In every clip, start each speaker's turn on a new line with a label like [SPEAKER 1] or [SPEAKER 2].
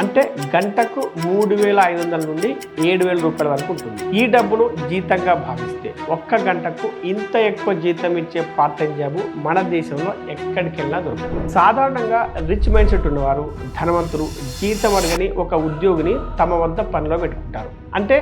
[SPEAKER 1] అంటే గంటకు 3,500 నుండి 7,000 రూపాయల వరకు ఉంటుంది. ఈ డబ్బును జీతంగా భావిస్తే ఒక్క గంటకు ఇంత ఎక్కువ జీతం ఇచ్చే పార్ట్ టైం జాబ్ మన దేశంలో ఎక్కడికి వెళ్ళినా దొరుకుతుంది. సాధారణంగా రిచ్ మైండ్ సెట్ ఉన్నవారు, ధనవంతులు జీతం అడగని ఒక ఉద్యోగిని తమ వద్ద పనిలో పెట్టుకుంటారు. అంటే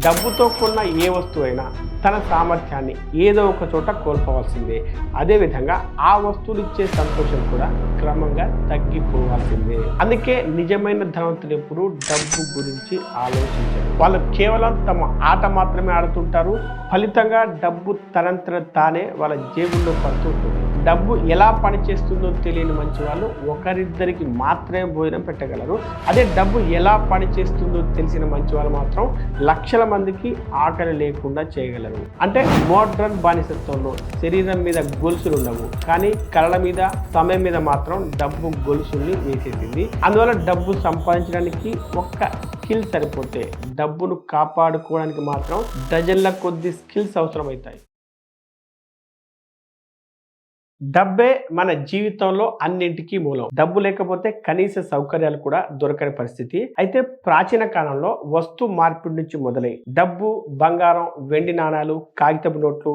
[SPEAKER 1] డబ్బుతో కొన్న ఏ వస్తువైనా తన సామర్థ్యాన్ని ఏదో ఒక చోట కోల్పోవాల్సిందే. అదేవిధంగా ఆ వస్తువులు ఇచ్చే సంతోషం కూడా క్రమంగా తగ్గిపోవాల్సిందే. అందుకే నిజమైన ధనవంతులు ఎప్పుడు డబ్బు గురించి ఆలోచించారు. వాళ్ళు కేవలం తమ ఆట మాత్రమే ఆడుతుంటారు. ఫలితంగా డబ్బు తనంతట తానే వాళ్ళ జేబుల్లో పడుతుంటుంది. డబ్బు ఎలా పనిచేస్తుందో తెలియని మంచి వాళ్ళు ఒకరిద్దరికి మాత్రమే భోజనం పెట్టగలరు. అదే డబ్బు ఎలా పనిచేస్తుందో తెలిసిన మంచి వాళ్ళు మాత్రం లక్షల మందికి ఆకలి లేకుండా చేయగలరు. అంటే మోడ్రన్ బానిసత్వంలో శరీరం మీద గొలుసులు ఉండవు, కానీ కళ్ళ మీద, సమయం మీద మాత్రం డబ్బు గొలుసుల్ని వేసేసింది. అందువల్ల డబ్బు సంపాదించడానికి ఒక్క స్కిల్ సరిపోతే డబ్బును కాపాడుకోవడానికి మాత్రం డజన్ల కొద్ది స్కిల్స్ అవసరమవుతాయి. డబ్బే మన జీవితంలో అన్నింటికీ మూలం. డబ్బు లేకపోతే కనీస సౌకర్యాలు కూడా దొరకని పరిస్థితి. అయితే ప్రాచీన కాలంలో వస్తు మార్పిడి నుంచి మొదలై డబ్బు, బంగారం, వెండి నాణాలు, కాగితపు నోట్లు,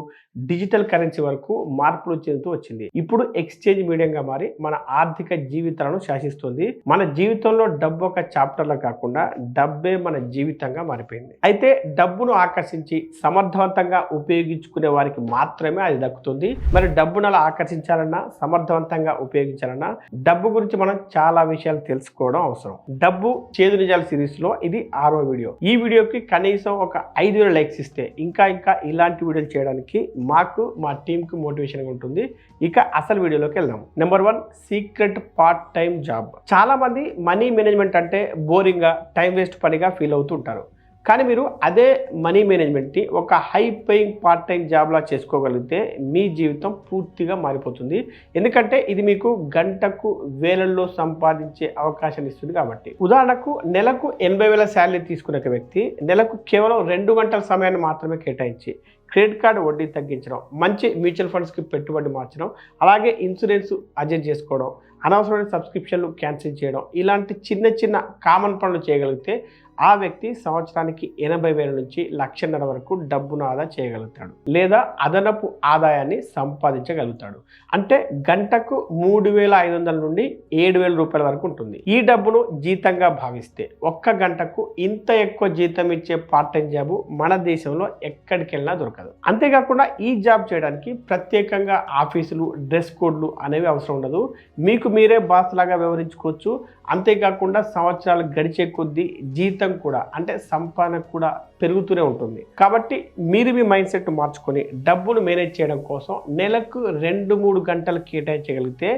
[SPEAKER 1] డిజిటల్ కరెన్సీ వరకు మార్పులు చెందుతూ వచ్చింది. ఇప్పుడు ఎక్స్చేంజ్ మీడియంగా మారి మన ఆర్థిక జీవితాలను శాసిస్తుంది. మన జీవితంలో డబ్బు ఒక చాప్టర్లా కాకుండా డబ్బే మన జీవితంగా మారిపోయింది. అయితే డబ్బును ఆకర్షించి సమర్థవంతంగా ఉపయోగించుకునే వారికి మాత్రమే అది దక్కుతుంది. మరి డబ్బును అలా ఆకర్షించాలన్నా, సమర్థవంతంగా ఉపయోగించాలన్నా డబ్బు గురించి మనం చాలా విషయాలు తెలుసుకోవడం అవసరం. డబ్బు చేదు నిజాల సిరీస్ లో ఇది 6వ వీడియో. ఈ వీడియోకి కనీసం ఒక 5,000 లైక్స్ ఇస్తే ఇంకా ఇలాంటి వీడియోలు చేయడానికి మాకు, మా టీంకి మోటివేషన్గా ఉంటుంది. ఇక అసలు వీడియోలోకి వెళ్దాం. Number 1, secret part time job. చాలా మంది మనీ మేనేజ్మెంట్ అంటే బోరింగ్గా, టైం వేస్ట్ పనిగా ఫీల్ అవుతూ ఉంటారు. కానీ మీరు అదే మనీ మేనేజ్మెంట్ని ఒక హై పేయింగ్ పార్ట్ టైం జాబ్లా చేసుకోగలిగితే మీ జీవితం పూర్తిగా మారిపోతుంది. ఎందుకంటే ఇది మీకు గంటకు వేలల్లో సంపాదించే అవకాశాన్ని ఇస్తుంది కాబట్టి. ఉదాహరణకు నెలకు 80,000 శాలరీ తీసుకునే ఒక వ్యక్తి నెలకు కేవలం 2 గంటల సమయాన్ని మాత్రమే కేటాయించి క్రెడిట్ కార్డు వడ్డీ తగ్గించడం, మంచి మ్యూచువల్ ఫండ్స్కి పెట్టుబడి మార్చడం, అలాగే ఇన్సూరెన్స్ అడ్జస్ట్ చేసుకోవడం, అనవసరమైన సబ్స్క్రిప్షన్లు క్యాన్సిల్ చేయడం, ఇలాంటి చిన్న చిన్న కామన్ పనులు చేయగలిగితే ఆ వ్యక్తి సంవత్సరానికి 80,000 నుంచి 1,50,000 వరకు డబ్బును ఆదా చేయగలుగుతాడు, లేదా అదనపు ఆదాయాన్ని సంపాదించగలుగుతాడు. అంటే గంటకు 3,500 నుండి 7,000 రూపాయల వరకు ఉంటుంది. ఈ డబ్బును జీతంగా భావిస్తే ఒక్క గంటకు ఇంత ఎక్కువ జీతం ఇచ్చే పార్ట్ టైం జాబ్ మన దేశంలో ఎక్కడికి వెళ్ళినా దొరకదు. అంతేకాకుండా ఈ జాబ్ చేయడానికి ప్రత్యేకంగా ఆఫీసులు, డ్రెస్ కోడ్లు అనేవి అవసరం ఉండదు. మీకు మీరే బాస్ లాగా వ్యవహరించుకోవచ్చు. అంతేకాకుండా సంవత్సరాలు గడిచే కొద్దీ జీతం కూడా, అంటే సంపాదన కూడా పెరుగుతూనే ఉంటుంది. కాబట్టి మీరు మీ మైండ్ సెట్ మార్చుకొని డబ్బును మేనేజ్ చేయడం కోసం నెలకు 2-3 గంటలు కేటాయించగలిగితే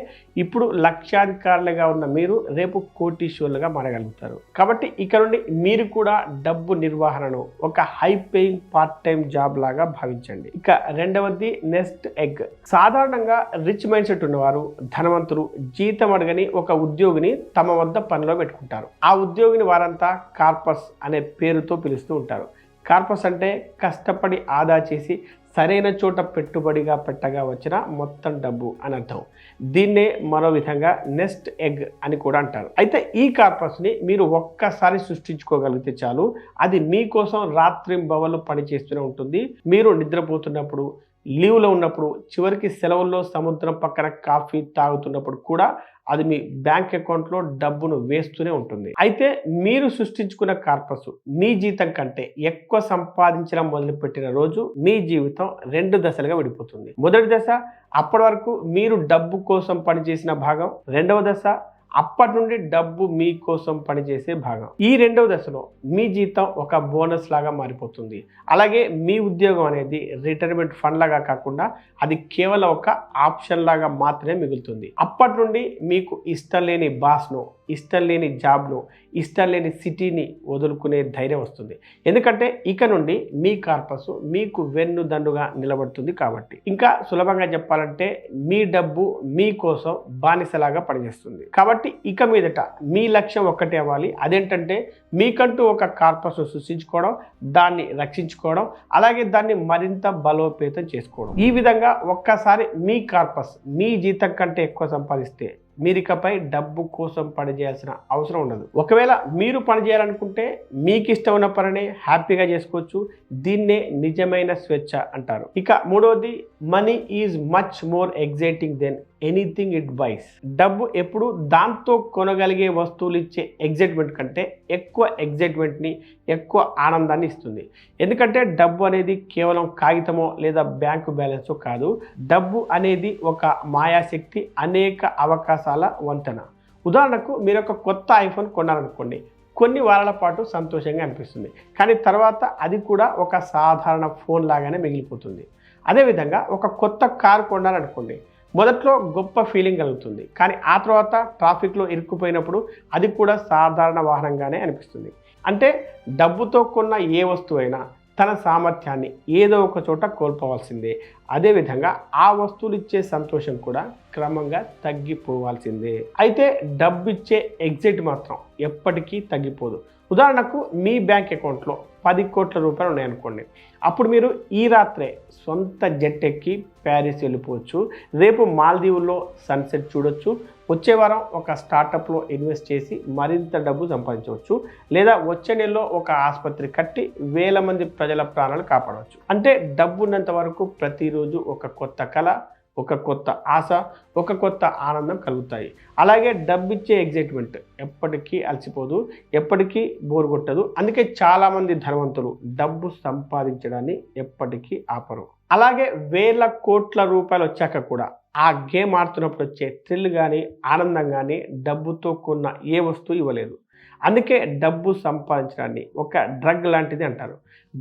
[SPEAKER 1] ఇప్పుడు లక్షాధికారులుగా ఉన్న మీరు రేపు కోటీశ్వరులుగా మారగలుగుతారు. కాబట్టి ఇక నుండి మీరు కూడా డబ్బు నిర్వహణను ఒక high paying part time job లాగా భావించండి. ఇక రెండవది నెస్ట్ ఎగ్. సాధారణంగా రిచ్ మైండ్ సెట్ ఉన్నవారు, ధనవంతులు జీతం అడగని ఒక ఉద్యోగిని తమ వద్ద పనిలో పెట్టుకుంటారు. ఆ ఉద్యోగిని వారంతా కార్పస్ అనే పేరుతో పిలుస్తూ ఉంటారు. కార్పస్ అంటే కష్టపడి ఆదా చేసి సరైన చోట పెట్టుబడిగా పెట్టగా వచ్చిన మొత్తం డబ్బు అని అర్థం. దీన్నే మరో విధంగా నెస్ట్ ఎగ్ అని కూడా అంటారు. అయితే ఈ కార్పస్ని మీరు ఒక్కసారి సృష్టించుకోగలిగితే చాలు, అది మీకోసం రాత్రింబవళ్ళు పనిచేస్తూనే ఉంటుంది. మీరు నిద్రపోతున్నప్పుడు, లీవ్లో ఉన్నప్పుడు, చివరికి సెలవుల్లో సముద్రం పక్కన కాఫీ తాగుతున్నప్పుడు కూడా అది మీ బ్యాంక్ అకౌంట్లో డబ్బును వేస్తూనే ఉంటుంది. అయితే మీరు సృష్టించుకున్న కార్పస్ మీ జీతం కంటే ఎక్కువ సంపాదించడం మొదలుపెట్టిన రోజు మీ జీవితం 2 దశలుగా విడిపోతుంది. మొదటి దశ అప్పటి వరకు మీరు డబ్బు కోసం పనిచేసిన భాగం. రెండవ దశ అప్పటి నుండి డబ్బు మీకోసం పనిచేసే భాగం. ఈ రెండవ దశలో మీ జీతం ఒక బోనస్ లాగా మారిపోతుంది. అలాగే మీ ఉద్యోగం అనేది రిటైర్మెంట్ ఫండ్ లాగా కాకుండా అది కేవలం ఒక ఆప్షన్ లాగా మాత్రమే మిగులుతుంది. అప్పటి నుండి మీకు ఇష్టం లేని బాస్ను, ఇష్టం లేని జాబ్ను, ఇష్టం లేని సిటీని వదులుకునే ధైర్యం వస్తుంది. ఎందుకంటే ఇక నుండి మీ కార్పస్ మీకు వెన్నుదన్నుగా నిలబడుతుంది కాబట్టి. ఇంకా సులభంగా చెప్పాలంటే మీ డబ్బు మీకోసం బానిసలాగా పనిచేస్తుంది. కాబట్టి ఇక మీదట మీ లక్ష్యం ఒక్కటే అవ్వాలి. అదేంటంటే మీకంటూ ఒక కార్పస్ సృష్టించుకోవడం, దాన్ని రక్షించుకోవడం, అలాగే దాన్ని మరింత బలోపేతం చేసుకోవడం. ఈ విధంగా ఒక్కసారి మీ కార్పస్ మీ జీతం కంటే ఎక్కువ సంపాదిస్తే మీరికపై డబ్బు కోసం పనిచేయాల్సిన అవసరం ఉండదు. ఒకవేళ మీరు పని చేయాలనుకుంటే మీకు ఇష్టం ఉన్న పనిని హ్యాపీగా చేసుకోవచ్చు. దీన్నే నిజమైన స్వేచ్ఛ అంటారు. ఇక మూడవది, money is much more exciting than anything it buys. డబ్బు ఎప్పుడు దాంతో కొనగలిగే వస్తువులు ఇచ్చే ఎగ్జైట్మెంట్ కంటే ఎక్కువ ఎగ్జైట్మెంట్ని, ఎక్కువ ఆనందాన్ని ఇస్తుంది. ఎందుకంటే డబ్బు అనేది కేవలం కాగితమో లేదా బ్యాంకు బ్యాలెన్సో కాదు. డబ్బు అనేది ఒక మాయాశక్తి, అనేక అవకాశాల వంతెన. ఉదాహరణకు మీరు ఒక కొత్త ఐఫోన్ కొన్నారనుకోండి, కొన్ని వారాల పాటు సంతోషంగా అనిపిస్తుంది, కానీ తర్వాత అది కూడా ఒక సాధారణ ఫోన్ లాగానే మిగిలిపోతుంది. అదేవిధంగా ఒక కొత్త కారు కొన్నారనుకోండి, మొదట్లో గొప్ప ఫీలింగ్ కలుగుతుంది, కానీ ఆ తర్వాత ట్రాఫిక్లో ఇరుక్కుపోయినప్పుడు అది కూడా సాధారణ వాహనంగానే అనిపిస్తుంది. అంటే డబ్బుతో కొన్న ఏ వస్తువైనా తన సామర్థ్యాన్ని ఏదో ఒక చోట కోల్పోవాల్సిందే. అదేవిధంగా ఆ వస్తువులు ఇచ్చే సంతోషం కూడా క్రమంగా తగ్గిపోవాల్సిందే. అయితే డబ్బు ఇచ్చే ఎగ్జిట్ మాత్రం ఎప్పటికీ తగ్గిపోదు. ఉదాహరణకు మీ బ్యాంక్ అకౌంట్లో 10 కోట్ల రూపాయలు ఉన్నాయనుకోండి, అప్పుడు మీరు ఈ రాత్రే సొంత జెట్ ఎక్కి ప్యారిస్ వెళ్ళిపోవచ్చు, రేపు మాల్దీవుల్లో సన్సెట్ చూడొచ్చు, వచ్చే వారం ఒక స్టార్టప్లో ఇన్వెస్ట్ చేసి మరింత డబ్బు సంపాదించవచ్చు, లేదా వచ్చే నెలలో ఒక ఆసుపత్రి కట్టి వేల మంది ప్రజల ప్రాణాలు కాపాడవచ్చు. అంటే డబ్బు ఉన్నంత వరకు ప్రతిరోజు ఒక కొత్త కళ, ఒక కొత్త ఆశ, ఒక కొత్త ఆనందం కలుగుతాయి. అలాగే డబ్బు ఇచ్చే ఎగ్జైట్మెంట్ ఎప్పటికీ అలసిపోదు, ఎప్పటికీ బోర్ కొట్టదు. అందుకే చాలామంది ధనవంతులు డబ్బు సంపాదించడాన్ని ఎప్పటికీ ఆపరు. అలాగే వేల కోట్ల రూపాయలు వచ్చాక కూడా ఆ గేమ్ ఆడుతున్నప్పుడు వచ్చే థ్రిల్ కానీ, ఆనందం కానీ డబ్బుతో కొన్న ఏ వస్తువు ఇవ్వలేదు. అందుకే డబ్బు సంపాదించడాన్ని ఒక డ్రగ్ లాంటిది అంటారు.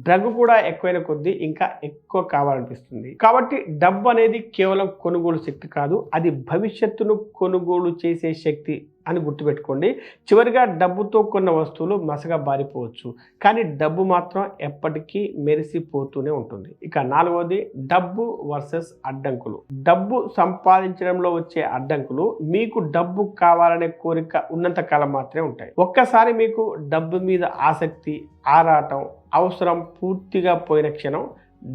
[SPEAKER 1] డ్రగ్ కూడా ఎక్కువైన కొద్దీ ఇంకా ఎక్కువ కావాలనిపిస్తుంది. కాబట్టి డబ్బు అనేది కేవలం కొనుగోలు శక్తి కాదు, అది భవిష్యత్తును కొనుగోలు చేసే శక్తి అని గుర్తుపెట్టుకోండి. చివరిగా డబ్బుతో కొన్న వస్తువులు మసగా బారిపోవచ్చు, కానీ డబ్బు మాత్రం ఎప్పటికీ మెరిసిపోతూనే ఉంటుంది. ఇక నాలుగవది, డబ్బు వర్సెస్ అడ్డంకులు. డబ్బు సంపాదించడంలో వచ్చే అడ్డంకులు మీకు డబ్బు కావాలనే కోరిక ఉన్నంత కాలం మాత్రమే ఉంటాయి. ఒక్కసారి మీకు డబ్బు మీద ఆసక్తి, ఆరాటం, అవసరం పూర్తిగా పోయిన క్షణం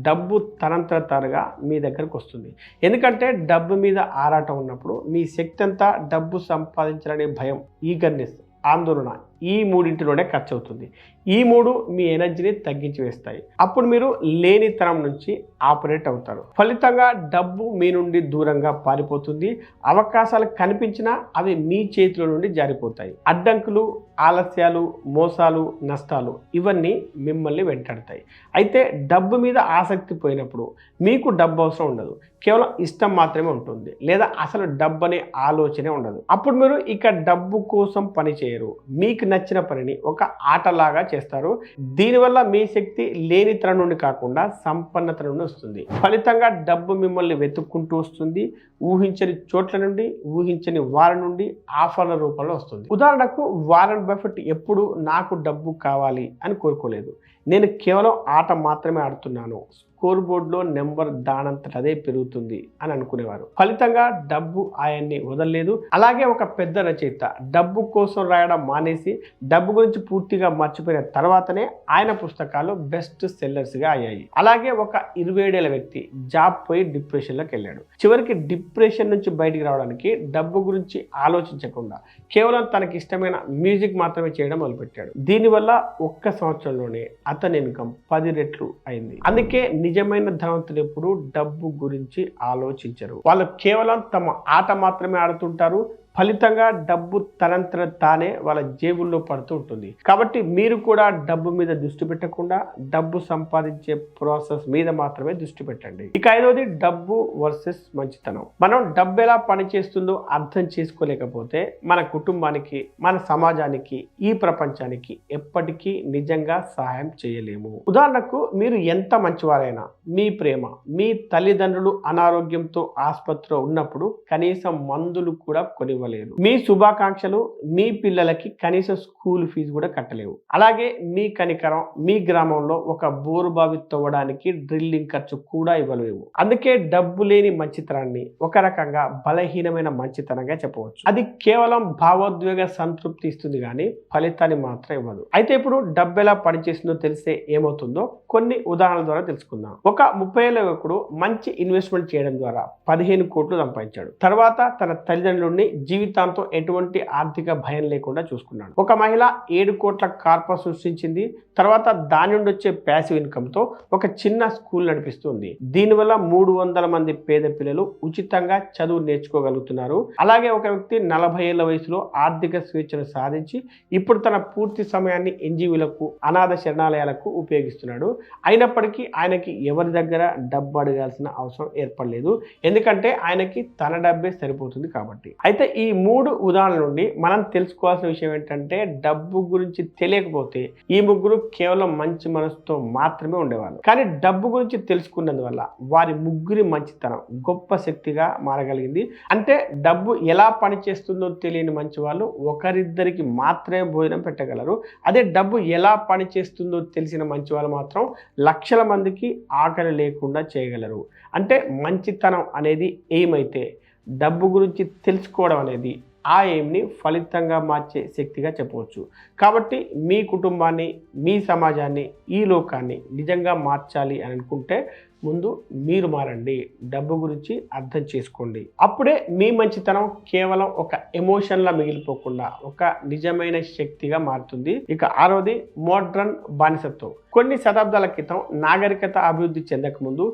[SPEAKER 1] డబ్బు తనంతట తానుగా మీ దగ్గరకు వస్తుంది. ఎందుకంటే డబ్బు మీద ఆరాటం ఉన్నప్పుడు మీ శక్తి అంతా డబ్బు సంపాదించాలనే భయం, ఈగర్నెస్, ఆందోళన, ఈ మూడింటిలోనే ఖర్చు అవుతుంది. ఈ మూడు మీ ఎనర్జీని తగ్గించి వేస్తాయి. అప్పుడు మీరు లేనితనం నుంచి ఆపరేట్ అవుతారు. ఫలితంగా డబ్బు మీ నుండి దూరంగా పారిపోతుంది. అవకాశాలు కనిపించినా అవి మీ చేతిలో నుండి జారిపోతాయి. అడ్డంకులు, ఆలస్యాలు, మోసాలు, నష్టాలు ఇవన్నీ మిమ్మల్ని వెంటాడతాయి. అయితే డబ్బు మీద ఆసక్తి పోయినప్పుడు మీకు డబ్బు అవసరం ఉండదు, కేవలం ఇష్టం మాత్రమే ఉంటుంది, లేదా అసలు డబ్బు అనే ఆలోచనే ఉండదు. అప్పుడు మీరు ఇక డబ్బు కోసం పని చేయరు, మీకు నచ్చిన పనిని ఒక ఆటలాగా చేస్తారు. దీనివల్ల మీ శక్తి లేనితనం నుండి కాకుండా సంపన్నత నుండి వస్తుంది. ఫలితంగా డబ్బు మిమ్మల్ని వెతుక్కుంటూ వస్తుంది. ఊహించని చోట్ల నుండి, ఊహించని వారి నుండి ఆఫర్ల రూపంలో వస్తుంది. ఉదాహరణకు వారెన్ బఫెట్ ఎప్పుడు నాకు డబ్బు కావాలి అని కోరుకోలేదు. నేను కేవలం ఆట మాత్రమే ఆడుతున్నాను, స్కోర్ బోర్డులో నెంబర్ దానంతట అదే పెరుగుతుంది అని అనుకునేవారు. ఫలితంగా డబ్బు ఆయన్ని వదలలేదు. అలాగే ఒక పెద్ద రచయిత డబ్బు కోసం రాయడం మానేసి డబ్బు గురించి పూర్తిగా మర్చిపోయిన తర్వాతనే ఆయన పుస్తకాలు బెస్ట్ సెల్లర్స్గా అయ్యాయి. అలాగే ఒక 27 ఏళ్ల వ్యక్తి జాబ్ పోయి డిప్రెషన్లోకి వెళ్ళాడు. చివరికి డిప్రెషన్ నుంచి బయటికి రావడానికి డబ్బు గురించి ఆలోచించకుండా కేవలం తనకి ఇష్టమైన మ్యూజిక్ మాత్రమే చేయడం మొదలుపెట్టాడు. దీనివల్ల ఒక్క సంవత్సరంలోనే అతని ఇన్కమ్ 10 రెట్లు అయింది. అందుకే నిజమైన ధనవంతులు ఎప్పుడు డబ్బు గురించి ఆలోచించరు. వాళ్ళు కేవలం తమ ఆట మాత్రమే ఆడుతుంటారు. ఫలితంగా డబ్బు తనంతట తానే వాళ్ళ జేబుల్లో పడుతూ ఉంటుంది. కాబట్టి మీరు కూడా డబ్బు మీద దృష్టి పెట్టకుండా డబ్బు సంపాదించే ప్రాసెస్ మీద మాత్రమే దృష్టి పెట్టండి. ఇక ఐదవది, డబ్బు వర్సెస్ మంచితనం. మనం డబ్బు ఎలా పనిచేస్తుందో అర్థం చేసుకోలేకపోతే మన కుటుంబానికి, మన సమాజానికి, ఈ ప్రపంచానికి ఎప్పటికీ నిజంగా సహాయం చేయలేము. ఉదాహరణకు మీరు ఎంత మంచివారైనా మీ ప్రేమ, మీ తల్లిదండ్రులు అనారోగ్యంతో ఆసుపత్రిలో ఉన్నప్పుడు కనీసం మందులు కూడా కొనివ్వలేదు. మీ శుభాకాంక్షలు మీ పిల్లలకి కనీసం స్కూల్ ఫీజు కూడా కట్టలేవు. అలాగే మీ కనికరం మీ గ్రామంలో ఒక బోరు బావి తవ్వడానికి డ్రిల్లింగ్ ఖర్చు కూడా ఇవ్వలేవు. అందుకే డబ్బు లేని మంచితనాన్ని ఒక రకంగా బలహీనమైన మంచితనంగా చెప్పవచ్చు. అది కేవలం భావోద్వేగ సంతృప్తి ఇస్తుంది కానీ ఫలితాన్ని మాత్రం ఇవ్వదు. అయితే ఇప్పుడు డబ్బు ఎలా పనిచేస్తుందో తెలిస్తే ఏమవుతుందో కొన్ని ఉదాహరణల ద్వారా తెలుసుకుందాం. ఒక 30 ఏళ్ల యువకుడు మంచి ఇన్వెస్ట్మెంట్ చేయడం ద్వారా 15 కోట్లు సంపాదించాడు. తర్వాత తన తల్లిదండ్రుల్ని జీవితాంతం ఎటువంటి ఆర్థిక భయం లేకుండా చూసుకున్నాడు. ఒక మహిళ 7 కోట్ల కార్పస్ సృష్టించింది. తర్వాత దాని నుండి వచ్చే ప్యాసివ్ ఇన్కమ్తో ఒక చిన్న స్కూల్ నడిపిస్తుంది. దీనివల్ల 300 మంది పేద పిల్లలు ఉచితంగా చదువు నేర్చుకోగలుగుతున్నారు. అలాగే ఒక వ్యక్తి 40 ఏళ్ల వయసులో ఆర్థిక స్వేచ్ఛను సాధించి ఇప్పుడు తన పూర్తి సమయాన్ని ఎన్జిఓలకు, అనాథ శరణాలయాలకు ఉపయోగిస్తున్నాడు. అయినప్పటికీ ఆయనకి ఎవరి దగ్గర డబ్బు అడగాల్సిన అవసరం ఏర్పడలేదు. ఎందుకంటే ఆయనకి తన డబ్బే సరిపోతుంది కాబట్టి. అయితే ఈ 3 ఉదాహరణల నుండి మనం తెలుసుకోవాల్సిన విషయం ఏంటంటే, డబ్బు గురించి తెలియకపోతే ఈ ముగ్గురు కేవలం మంచి మనసుతో మాత్రమే ఉండేవాళ్ళు. కానీ డబ్బు గురించి తెలుసుకున్నందువల్ల వారి ముగ్గురి మంచితనం గొప్ప శక్తిగా మారగలిగింది. అంటే డబ్బు ఎలా పనిచేస్తుందో తెలియని మంచి వాళ్ళు ఒకరిద్దరికి మాత్రమే భోజనం పెట్టగలరు. అదే డబ్బు ఎలా పనిచేస్తుందో తెలిసిన మంచి వాళ్ళు మాత్రం లక్షల మందికి ఆకలి లేకుండా చేయగలరు. అంటే మంచితనం అనేది ఏమైతే డబ్బు గురించి తెలుసుకోవడం అనేది ఆ ఎయిమ్ని ఫలితంగా మార్చే శక్తిగా చెప్పవచ్చు. కాబట్టి మీ కుటుంబాన్ని, మీ సమాజాన్ని, ఈ లోకాన్ని నిజంగా మార్చాలి అని అనుకుంటే ముందు మీరు మారండి. డబ్బు గురించి అర్థం చేసుకోండి. అప్పుడే మీ మంచితనం కేవలం ఒక ఎమోషన్లా మిగిలిపోకుండా ఒక నిజమైన శక్తిగా మారుతుంది. ఇక 6వది మోడ్రన్ బానిసత్వం. కొన్ని శతాబ్దాల క్రితం నాగరికత అభివృద్ధి చెందకముందు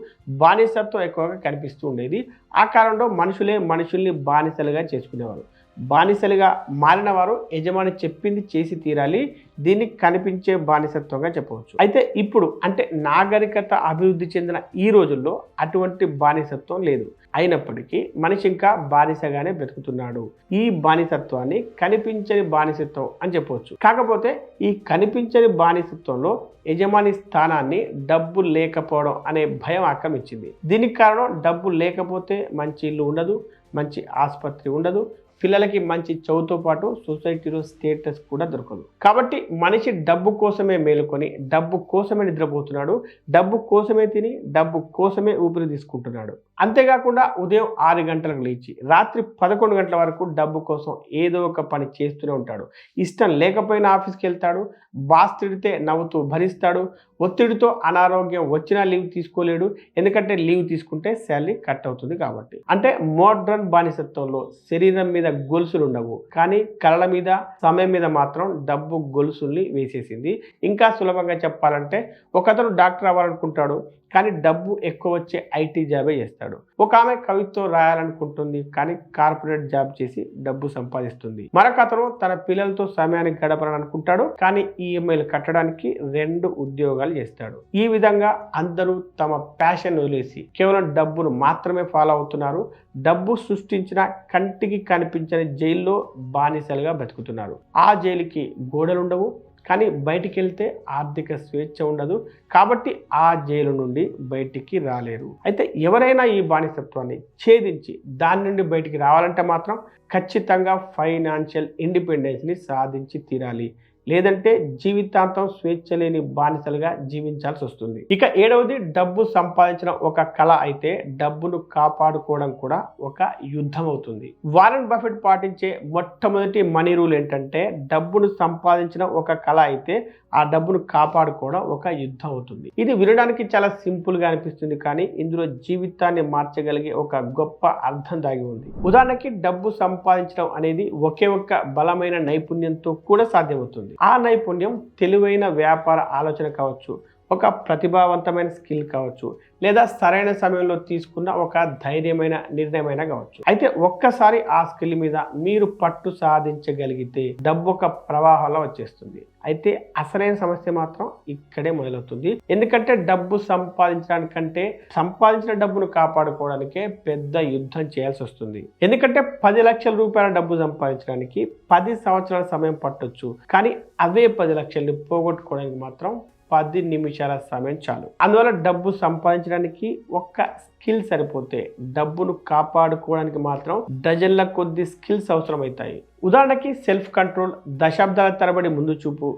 [SPEAKER 1] బానిసత్వం ఎక్కువగా కనిపిస్తూ ఉండేది. ఆ కాలంలో మనుషులే మనుషుల్ని బానిసలుగా చేసుకునేవారు. బానిసలుగా మారిన వారు యజమాని చెప్పింది చేసి తీరాలి. దీన్ని కనిపించే బానిసత్వంగా చెప్పవచ్చు. అయితే ఇప్పుడు అంటే నాగరికత అభివృద్ధి చెందిన ఈ రోజుల్లో అటువంటి బానిసత్వం లేదు. అయినప్పటికీ మనిషి ఇంకా బానిసగానే బ్రతుకుతున్నాడు. ఈ బానిసత్వాన్ని కనిపించని బానిసత్వం అని చెప్పవచ్చు. కాకపోతే ఈ కనిపించని బానిసత్వంలో యజమాని స్థానాన్ని డబ్బు లేకపోవడం అనే భయం ఆక్రమించింది. దీనికి కారణం డబ్బు లేకపోతే మంచి ఇల్లు ఉండదు, మంచి ఆసుపత్రి ఉండదు, పిల్లలకి మంచి చదువుతో పాటు సొసైటీలో స్టేటస్ కూడా దొరకదు. కాబట్టి మనిషి డబ్బు కోసమే మేలుకొని డబ్బు కోసమే నిద్రపోతున్నాడు, డబ్బు కోసమే తిని డబ్బు కోసమే ఊపిరి తీసుకుంటున్నాడు. అంతేకాకుండా ఉదయం 6 గంటలకు లేచి రాత్రి 11 గంటల వరకు డబ్బు కోసం ఏదో ఒక పని చేస్తూనే ఉంటాడు. ఇష్టం లేకపోయినా ఆఫీస్కి వెళ్తాడు, బాస్ తిడితే నవ్వుతూ భరిస్తాడు, ఒత్తిడితో అనారోగ్యం వచ్చినా లీవ్ తీసుకోలేడు. ఎందుకంటే లీవ్ తీసుకుంటే శాలరీ కట్ అవుతుంది కాబట్టి. అంటే మోడ్రన్ బానిసత్వంలో శరీరం మీద గొలుసులు ఉండవు, కానీ కళల మీద, సమయం మీద మాత్రం డబ్బు గొలుసుల్ని వేసేసింది. ఇంకా సులభంగా చెప్పాలంటే ఒకతను డాక్టర్ అవ్వాలనుకుంటాడు, కానీ డబ్బు ఎక్కువ వచ్చే ఐటీ జాబే చేస్తాడు. ఒక ఆమె కవిత్వం రాయాలనుకుంటుంది, కానీ కార్పొరేట్ జాబ్ చేసి డబ్బు సంపాదిస్తుంది. మరొక అతను తన పిల్లలతో సమయానికి గడపాలని అనుకుంటాడు, కానీ ఈఎంఐలు కట్టడానికి 2 ఉద్యోగాలు చేస్తాడు. ఈ విధంగా అందరూ తమ ప్యాషన్ వదిలేసి కేవలం డబ్బును మాత్రమే ఫాలో అవుతున్నారు. డబ్బు సృష్టించిన కంటికి కనిపించని జైల్లో బానిసలుగా బ్రతుకుతున్నారు. ఆ జైలుకి గోడలుండవు, కానీ బయటికి వెళ్తే ఆర్థిక స్వేచ్ఛ ఉండదు. కాబట్టి ఆ జైలు నుండి బయటికి రాలేరు. అయితే ఎవరైనా ఈ బానిసత్వాన్ని ఛేదించి దాని నుండి బయటికి రావాలంటే మాత్రం ఖచ్చితంగా ఫైనాన్షియల్ ఇండిపెండెన్స్ని సాధించి తీరాలి. లేదంటే జీవితాంతం స్వేచ్ఛ లేని బానిసలుగా జీవించాల్సి వస్తుంది. ఇక 7వది డబ్బు సంపాదించడం ఒక కళ అయితే డబ్బును కాపాడుకోవడం కూడా ఒక యుద్ధం అవుతుంది. వారెన్ బఫెట్ పాటించే మొట్టమొదటి మనీ రూల్ ఏంటంటే, డబ్బును సంపాదించడం ఒక కళ అయితే ఆ డబ్బును కాపాడుకోవడం ఒక యుద్ధం అవుతుంది. ఇది వినడానికి చాలా సింపుల్ గా అనిపిస్తుంది, కానీ ఇందులో జీవితాన్ని మార్చగలిగే ఒక గొప్ప అర్థం దాగి ఉంది. ఉదాహరణకి డబ్బు సంపాదించడం అనేది ఒకే ఒక్క బలమైన నైపుణ్యంతో కూడా సాధ్యమవుతుంది. ఆ నైపుణ్యం తెలివైన వ్యాపార ఆలోచన కావచ్చు, ఒక ప్రతిభావంతమైన స్కిల్ కావచ్చు, లేదా సరైన సమయంలో తీసుకున్న ఒక ధైర్యమైన నిర్ణయమైన కావచ్చు. అయితే ఒక్కసారి ఆ స్కిల్ మీద మీరు పట్టు సాధించగలిగితే డబ్బు ఒక ప్రవాహంలో వచ్చేస్తుంది. అయితే అసలైన సమస్య మాత్రం ఇక్కడే మొదలవుతుంది. ఎందుకంటే డబ్బు సంపాదించడానికంటే సంపాదించిన డబ్బును కాపాడుకోవడానికే పెద్ద యుద్ధం చేయాల్సి వస్తుంది. ఎందుకంటే 10 లక్షల రూపాయల డబ్బు సంపాదించడానికి 10 సంవత్సరాల సమయం పట్టొచ్చు, కానీ అవే 10 లక్షల్ని పోగొట్టుకోవడానికి మాత్రం 10 నిమిషాల సమయం చాలు. అందువల్ల డబ్బు సంపాదించడానికి ఒక్క స్కిల్ సరిపోతే డబ్బును కాపాడుకోవడానికి మాత్రం డజన్ల కొద్ది స్కిల్స్ అవసరమవుతాయి. ఉదాహరణకి సెల్ఫ్ కంట్రోల్, దశాబ్దాల తరబడి ముందు చూపు,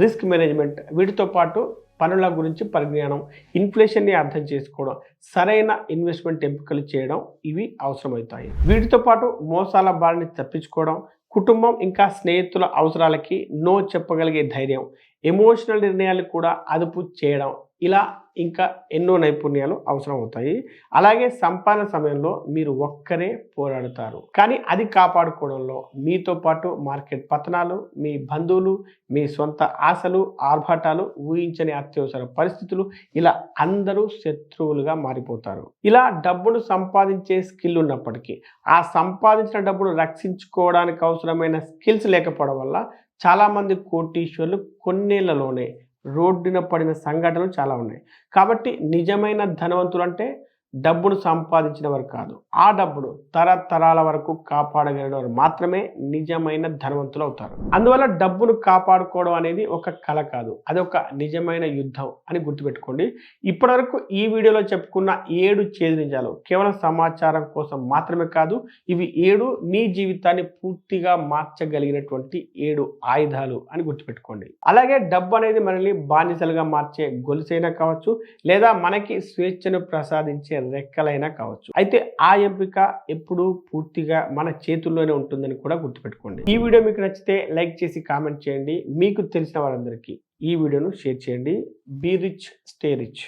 [SPEAKER 1] రిస్క్ మేనేజ్మెంట్, వీటితో పాటు పనుల గురించి పరిజ్ఞానం, ఇన్ఫ్లేషన్ని అర్థం చేసుకోవడం, సరైన ఇన్వెస్ట్మెంట్ ఎంపికలు చేయడం, ఇవి అవసరమవుతాయి. వీటితో పాటు మోసాల బారిని తప్పించుకోవడం, కుటుంబం ఇంకా స్నేహితుల అవసరాలకి నో చెప్పగలిగే ధైర్యం, ఎమోషనల్ నిర్ణయాలు కూడా అదుపు చేయడం, ఇలా ఇంకా ఎన్నో నైపుణ్యాలు అవసరం అవుతాయి. అలాగే సంపాదన సమయంలో మీరు ఒక్కరే పోరాడుతారు. కానీ అది కాపాడుకోవడంలో మీతో పాటు మార్కెట్ పతనాలు, మీ బంధువులు, మీ సొంత ఆశలు, ఆర్భాటాలు, ఊహించని అత్యవసర పరిస్థితులు ఇలా అందరూ శత్రువులుగా మారిపోతారు. ఇలా డబ్బును సంపాదించే స్కిల్ ఉన్నప్పటికీ ఆ సంపాదించిన డబ్బును రక్షించుకోవడానికి అవసరమైన స్కిల్స్ లేకపోవడం వల్ల చాలామంది కోటీశ్వరులు కొన్నేళ్లలోనే రోడ్డున పడిన సంఘటనలు చాలా ఉన్నాయి. కాబట్టి నిజమైన ధనవంతులు అంటే డబ్బును సంపాదించిన వారు కాదు, ఆ డబ్బును తరతరాల వరకు కాపాడగలిగిన వారు మాత్రమే నిజమైన ధనవంతులు అవుతారు. అందువల్ల డబ్బును కాపాడుకోవడం అనేది ఒక కళ కాదు, అది ఒక నిజమైన యుద్ధం అని గుర్తుపెట్టుకోండి. ఇప్పటివరకు ఈ వీడియోలో చెప్పుకున్న 7 చేదు నిజాలు కేవలం సమాచారం కోసం మాత్రమే కాదు, ఇవి 7 మీ జీవితాన్ని పూర్తిగా మార్చగలిగినటువంటి 7 ఆయుధాలు అని గుర్తుపెట్టుకోండి. అలాగే డబ్బు అనేది మనల్ని బానిసలుగా మార్చే గొలుసైనా కావచ్చు, లేదా మనకి స్వేచ్ఛను ప్రసాదించే రెక్కలైనా కావచ్చు. అయితే ఆ ఎంపిక ఎప్పుడూ పూర్తిగా మన చేతుల్లోనే ఉంటుందని కూడా గుర్తుపెట్టుకోండి. ఈ వీడియో మీకు నచ్చితే లైక్ చేసి కామెంట్ చేయండి. మీకు తెలిసిన వారందరికీ ఈ వీడియోను షేర్ చేయండి. Be rich, stay rich.